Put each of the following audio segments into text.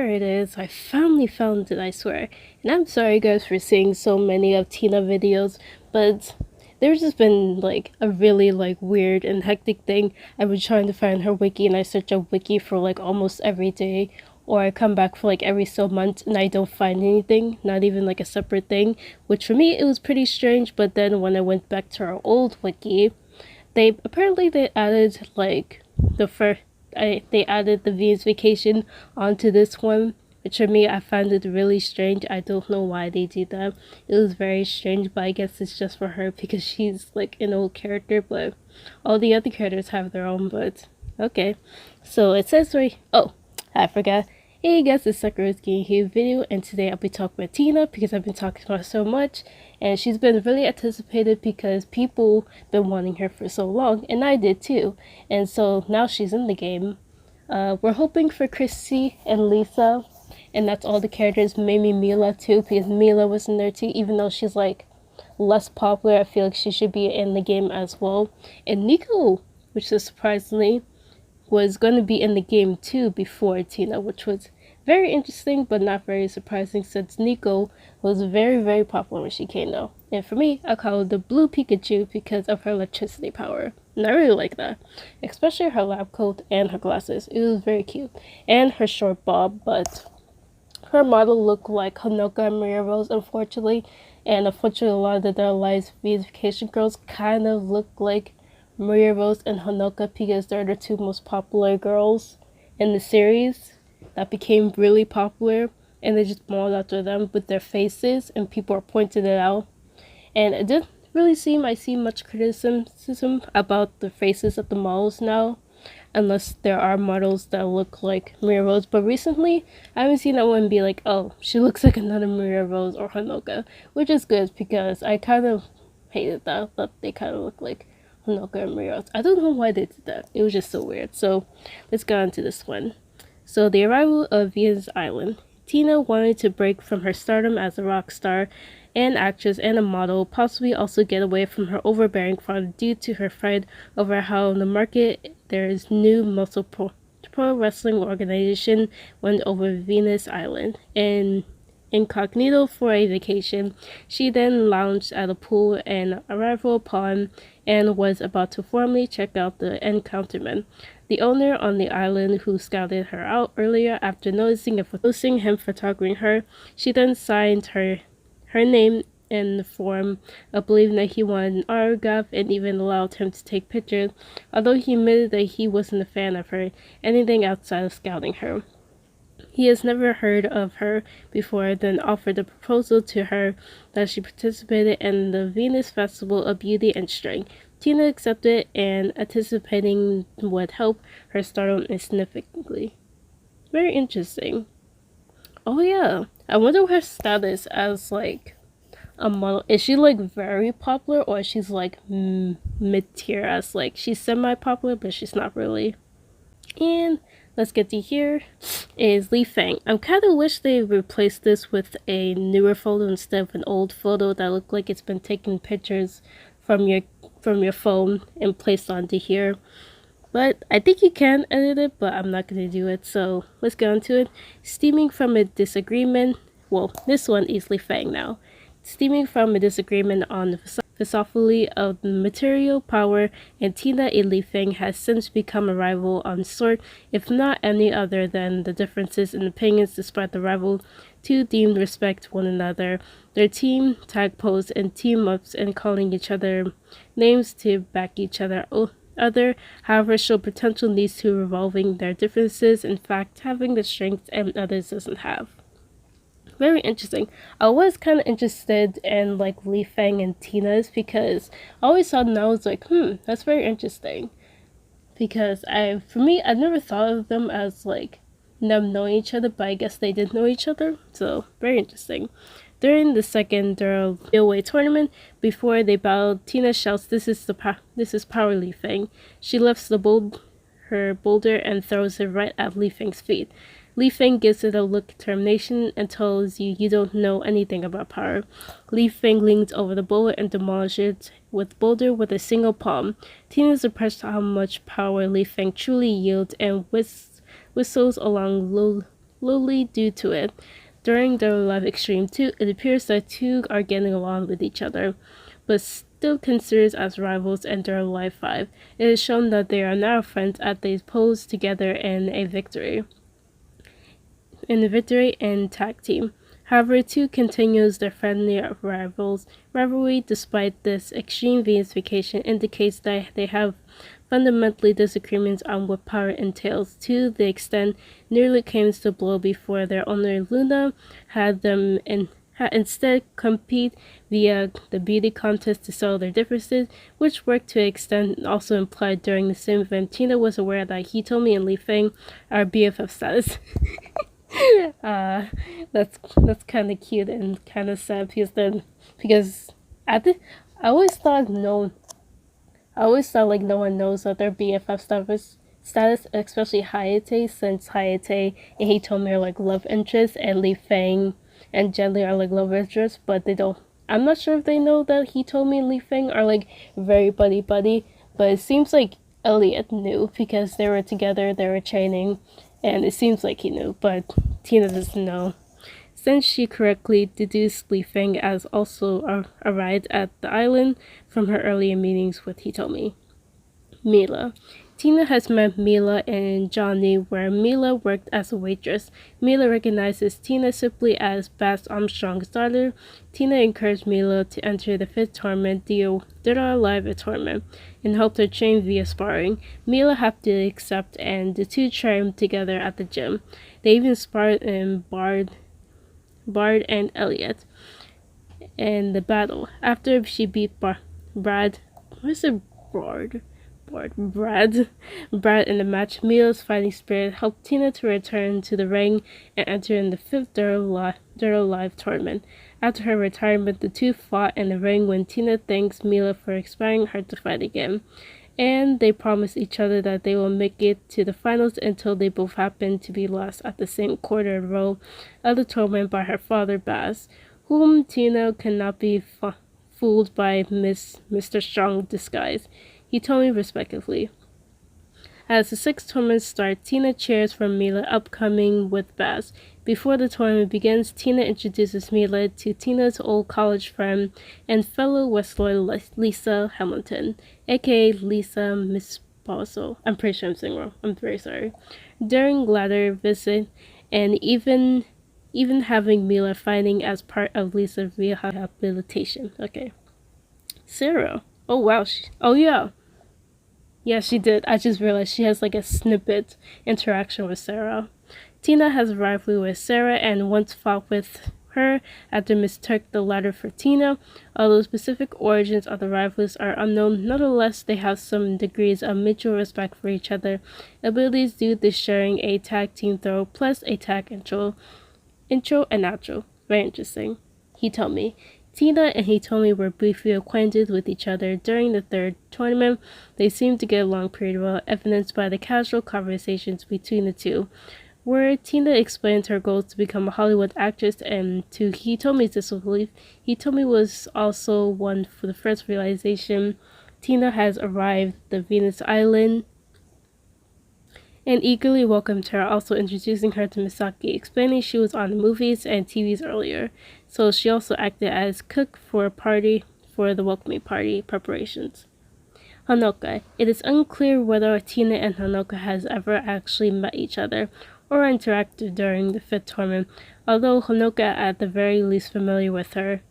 there it is. I finally found it, I swear. And I'm sorry guys for seeing so many of Tina videos, but there's just been like a really like weird and hectic thing. I've been trying to find her wiki and I search a wiki for like almost every day, or I come back for like every so month and I don't find anything, not even like a separate thing, which for me it was pretty strange. But then when I went back to our old wiki, they added like they added the Venus vacation onto this one, which for me I found it really strange. I don't know why they did that. It was very strange, but I guess it's just for her because she's like an old character, but all the other characters have their own. But okay, so it says right. Oh, I forgot. Hey guys, it's Sakura's Getting Here video, and today I'll be talking about Tina because I've been talking about her so much, and she's been really anticipated because people been wanting her for so long, and I did too. And so now she's in the game. We're hoping for Chrissy and Lisa, and that's all the characters. Maybe Mila too, because Mila was in there too, even though she's like less popular. I feel like she should be in the game as well. And Nico, which is surprisingly, was going to be in the game too before Tina, which was very interesting but not very surprising since Nico was very popular when she came out. And for me, I call her the blue Pikachu because of her electricity power. And I really like that. Especially her lab coat and her glasses. It was very cute. And her short bob, but her model looked like Honoka and Maria Rose, unfortunately. And unfortunately, a lot of their lives vacation girls kind of look like Maria Rose and Honoka because they're the two most popular girls in the series that became really popular, and they just modeled after them with their faces, and people are pointing it out. And it didn't really seem I see much criticism about the faces of the models now, unless there are models that look like Maria Rose. But recently, I haven't seen anyone be like, oh, she looks like another Maria Rose or Honoka, which is good because I kind of hated that they kind of look like Honoka and Maria Rose. I don't know why they did that. It was just so weird. So let's go on to this one. So the arrival of Venus Island. Tina wanted to break from her stardom as a rock star and actress and a model, possibly also get away from her overbearing father due to her fright over how in the market there is new muscle pro wrestling organization went over Venus Island. And incognito for a vacation, she then lounged at a pool and arrival upon and was about to formally check out the encounterman, the owner on the island who scouted her out earlier after noticing him photographing her. She then signed her name in the form of believing that he wanted an autograph and even allowed him to take pictures, although he admitted that he wasn't a fan of her anything outside of scouting her. He has never heard of her before, then offered a proposal to her that she participated in the Venus Festival of Beauty and Strength. Tina accepted and anticipating would help her stardom significantly. Very interesting. Oh yeah, I wonder her status as like a model. Is she like very popular, or she's like mid-tier, as like she's semi-popular but she's not really. And let's get to here is leifang. I kind of wish they replaced this with a newer photo instead of an old photo that looked like it's been taking pictures from your phone and placed onto here. But I think you can edit it, but I'm not going to do it. So let's get on to it. Stemming from a disagreement. Well, this one is leifang now. Stemming from a disagreement on the philosophy of material power, and Tina and leifang has since become a rival on sort, if not any other than the differences in opinions. Despite the rival two deemed respect one another, their team tag pose and team ups and calling each other names to back each other however show potential needs to revolving their differences, in fact having the strength and others doesn't have. Very interesting. I was kind of interested in like leifang and Tina's because I always thought, and I was like, that's very interesting. Because I never thought of them as like them knowing each other, but I guess they did know each other. So very interesting. During the second Railway tournament, before they battled, Tina shouts, "This is power leifang." She lifts her boulder and throws it right at leifang's feet. Leifang gives it a look of determination and tells you don't know anything about power. Leifang leans over the boulder and demolishes boulder with a single palm. Tina is impressed how much power Leifang truly yields and whistles along slowly due to it. During their Love Extreme 2, it appears that two are getting along with each other, but still considered as rivals in their Live 5. It is shown that they are now friends as they pose together in a victory and tag team. However, two continues their friendly rivalry despite this. Extreme Venus Vacation indicates that they have fundamentally disagreements on what power entails, to the extent nearly came to blow before their owner Luna had instead compete via the beauty contest to settle their differences, which worked to an extent also implied during the same event. Tina was aware that Hitomi and Leifang are BFF status. That's kind of cute and kind of sad because I always thought like no one knows that their BFF status, especially Hayate, since Hayate and Hitomi are like love interests and Li Fang and Gently are like love interests, but they don't. I'm not sure if they know that Hitomi and Li Fang are like very buddy, but it seems like Elliot knew because they were together, they were training, and it seems like he knew, but Tina doesn't know. Since she correctly deduced Li Feng as also arrived at the island from her earlier meetings with Hitomi. Mila. Tina has met Mila and Johnny, where Mila worked as a waitress. Mila recognizes Tina simply as Bass Armstrong's daughter. Tina encouraged Mila to enter the 5th tournament, the Dead or Alive tournament, and helped her train via sparring. Mila happily accepted, and the two trained together at the gym. They even sparred in Bard and Elliot in the battle. After she beat Brad in the match, Mila's fighting spirit helped Tina to return to the ring and enter in the 5th Dirt Live tournament. After her retirement, the two fought in the ring when Tina thanks Mila for inspiring her to fight again. And they promise each other that they will make it to the finals until they both happen to be lost at the same quarter row of the tournament by her father Bass, whom Tina cannot be fooled by Mr. Strong disguise. He told me respectively. As the 6th tournament starts, Tina cheers for Mila upcoming with Bass. Before the tournament begins, Tina introduces Mila to Tina's old college friend and fellow wrestler Lisa Hamilton, aka Lisa Miss Bosso. I'm pretty sure I'm saying wrong. I'm very sorry. During latter visit, and even having Mila fighting as part of Lisa's rehabilitation. Okay. Sarah. Oh wow. Yeah, she did. I just realized she has like a snippet interaction with Sarah. Tina has a rivalry with Sarah and once fought with her after mistook the latter for Tina. Although specific origins of the rivalries are unknown, nonetheless they have some degrees of mutual respect for each other. Abilities due to sharing a tag team throw plus a tag intro and outro. Very interesting. Hitomi. Tina and Hitomi were briefly acquainted with each other during the 3rd tournament. They seemed to get along pretty well, evidenced by the casual conversations between the two, where Tina explained her goals to become a Hollywood actress, and to Hitomi's disbelief, Hitomi was also one for the first realization Tina has arrived the Venus Island and eagerly welcomed her, also introducing her to Misaki, explaining she was on the movies and TVs earlier, so she also acted as cook for the welcoming party preparations. Honoka. It is unclear whether Tina and Honoka has ever actually met each other or interacted during the 5th tournament, although Honoka at the very least familiar with her.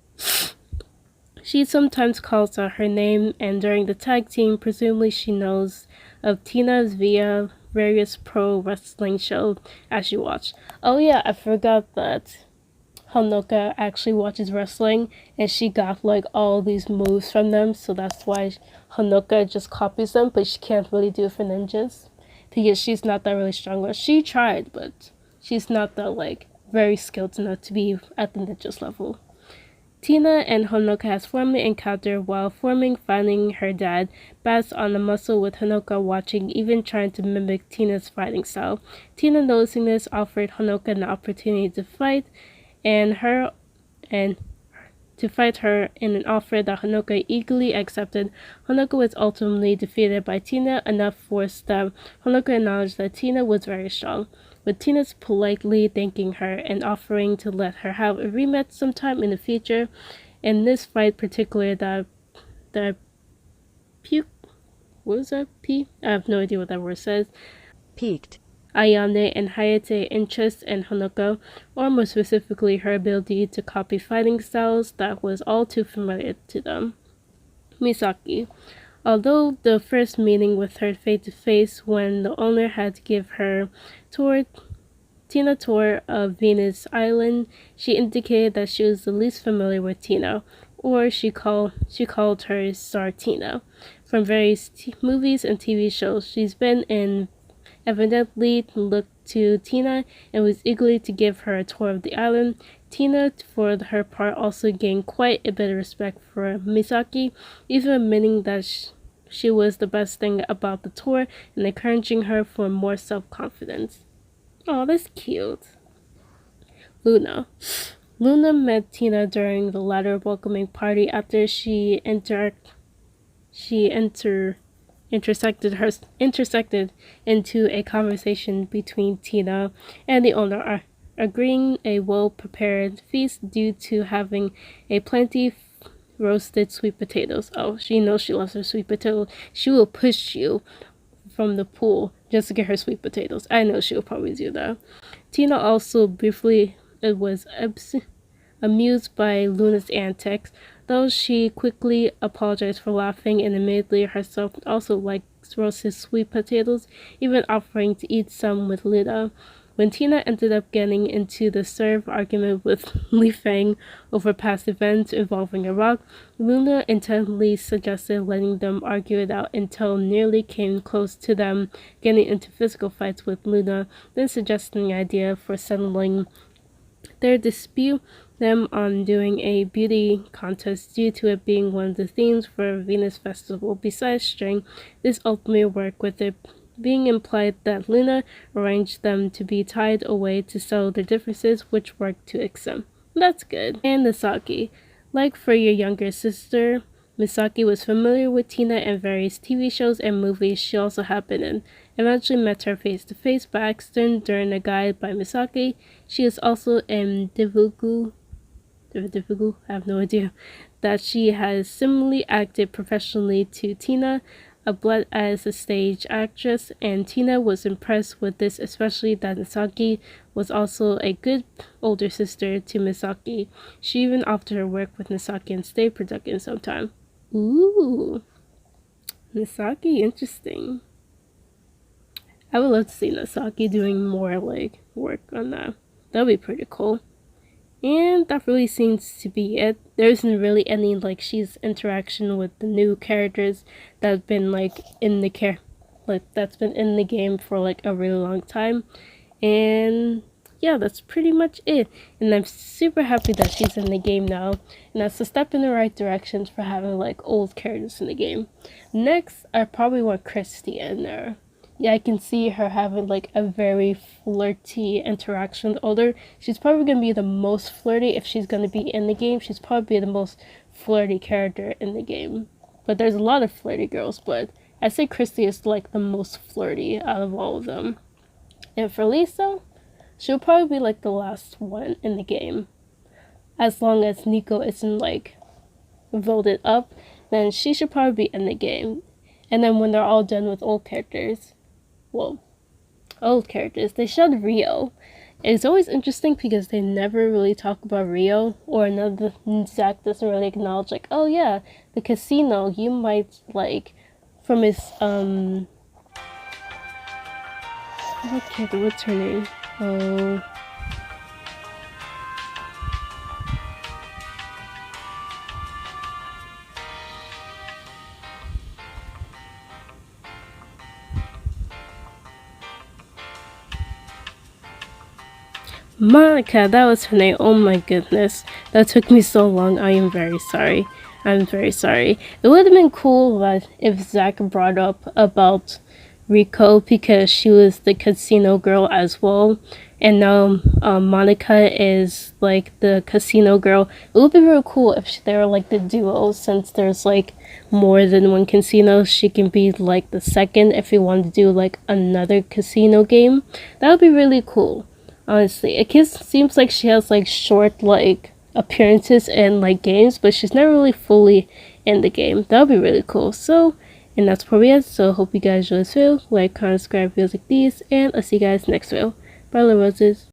She sometimes calls out her name, and during the tag team, presumably she knows of Tina's via various pro wrestling shows as she watched. Oh yeah, I forgot that Honoka actually watches wrestling and she got like all these moves from them, so that's why Honoka just copies them, but she can't really do it for ninjas because she's not that really strong. She tried, but she's not that like very skilled enough to be at the ninjas level. Tina and Honoka has formally encountered while finding her dad bats on the muscle with Honoka watching, even trying to mimic Tina's fighting style. Tina, noticing this, offered Honoka an opportunity to fight her in an offer that Honoka eagerly accepted. Honoka was ultimately defeated by Tina, enough force that Honoka acknowledged that Tina was very strong. with Tina politely thanking her and offering to let her have a rematch sometime in the future. In this fight particularly, that puke, what was that? P? I have no idea what that word says. Peaked. Ayane and Hayate's interest in Hanako, or more specifically her ability to copy fighting styles that was all too familiar to them. Misaki. Although the first meeting with her face-to-face when the owner had to give her Tina tour of Venus Island, she indicated that she was the least familiar with Tina, or she called her Star Tina. From various movies and TV shows she's been in, evidently looked to Tina and was eager to give her a tour of the island. Tina, for her part, also gained quite a bit of respect for Misaki, even admitting that she was the best thing about the tour and encouraging her for more self-confidence. Oh, that's cute. Luna. Luna met Tina during the latter welcoming party after she intersected into a conversation between Tina and the owner, agreeing a well-prepared feast due to having a plenty roasted sweet potatoes. Oh, she knows she loves her sweet potato. She will push you from the pool just to get her sweet potatoes. I know she will probably do that. Tina also briefly was amused by Luna's antics, though she quickly apologized for laughing and admittedly herself also likes roasted sweet potatoes, even offering to eat some with Luna. When Tina ended up getting into the serve argument with leifang over past events involving a rock, Luna intently suggested letting them argue it out until nearly came close to them getting into physical fights with Luna, then suggesting an idea for settling their dispute them on doing a beauty contest due to it being one of the themes for Venus Festival. Besides string, this ultimately worked with it being implied that Luna arranged them to be tied away to settle their differences, which worked to extent. That's good. And Misaki. Like for your younger sister, Misaki was familiar with Tina in various TV shows and movies she also had been in. Eventually met her face-to-face by accident during a guide by Misaki. She is also in Divugu, I have no idea, that she has similarly acted professionally to Tina, as a stage actress, and Tina was impressed with this, especially that Misaki was also a good older sister to Misaki. She even offered her work with Misaki in stage production sometime. Ooh, Misaki, interesting. I would love to see Misaki doing more like work on that. That'd be pretty cool. And that really seems to be it. There isn't really any like she's interaction with the new characters that have been like in the that's been in the game for like a really long time. And yeah, that's pretty much it. And I'm super happy that she's in the game now. And that's a step in the right direction for having like old characters in the game. Next, I probably want Christy in there. Yeah, I can see her having like a very flirty interaction with older. She's probably going to be the most flirty if she's going to be in the game. She's probably the most flirty character in the game. But there's a lot of flirty girls, but I say Christy is like the most flirty out of all of them. And for Lisa, she'll probably be like the last one in the game. As long as Nico isn't like voted up, then she should probably be in the game. And then when they're all done with old characters, they showed Rio. It's always interesting because they never really talk about Rio, or another Zack doesn't really acknowledge like, oh yeah, the casino you might like from his what's her name? Oh, Monica, that was her name. Oh my goodness. That took me so long. I am very sorry. I'm very sorry. It would have been cool if Zack brought up about Rico because she was the casino girl as well. and now Monica is like the casino girl. It would be really cool if they were like the duo, since there's like more than one casino. She can be like the second if you want to do like another casino game. That would be really cool. Honestly, it seems like she has like short like appearances in like games, but she's never really fully in the game. That would be really cool. So, and that's probably it. So hope you guys enjoy this video. Like, comment, subscribe videos like these, and I'll see you guys next video. Bye, little roses.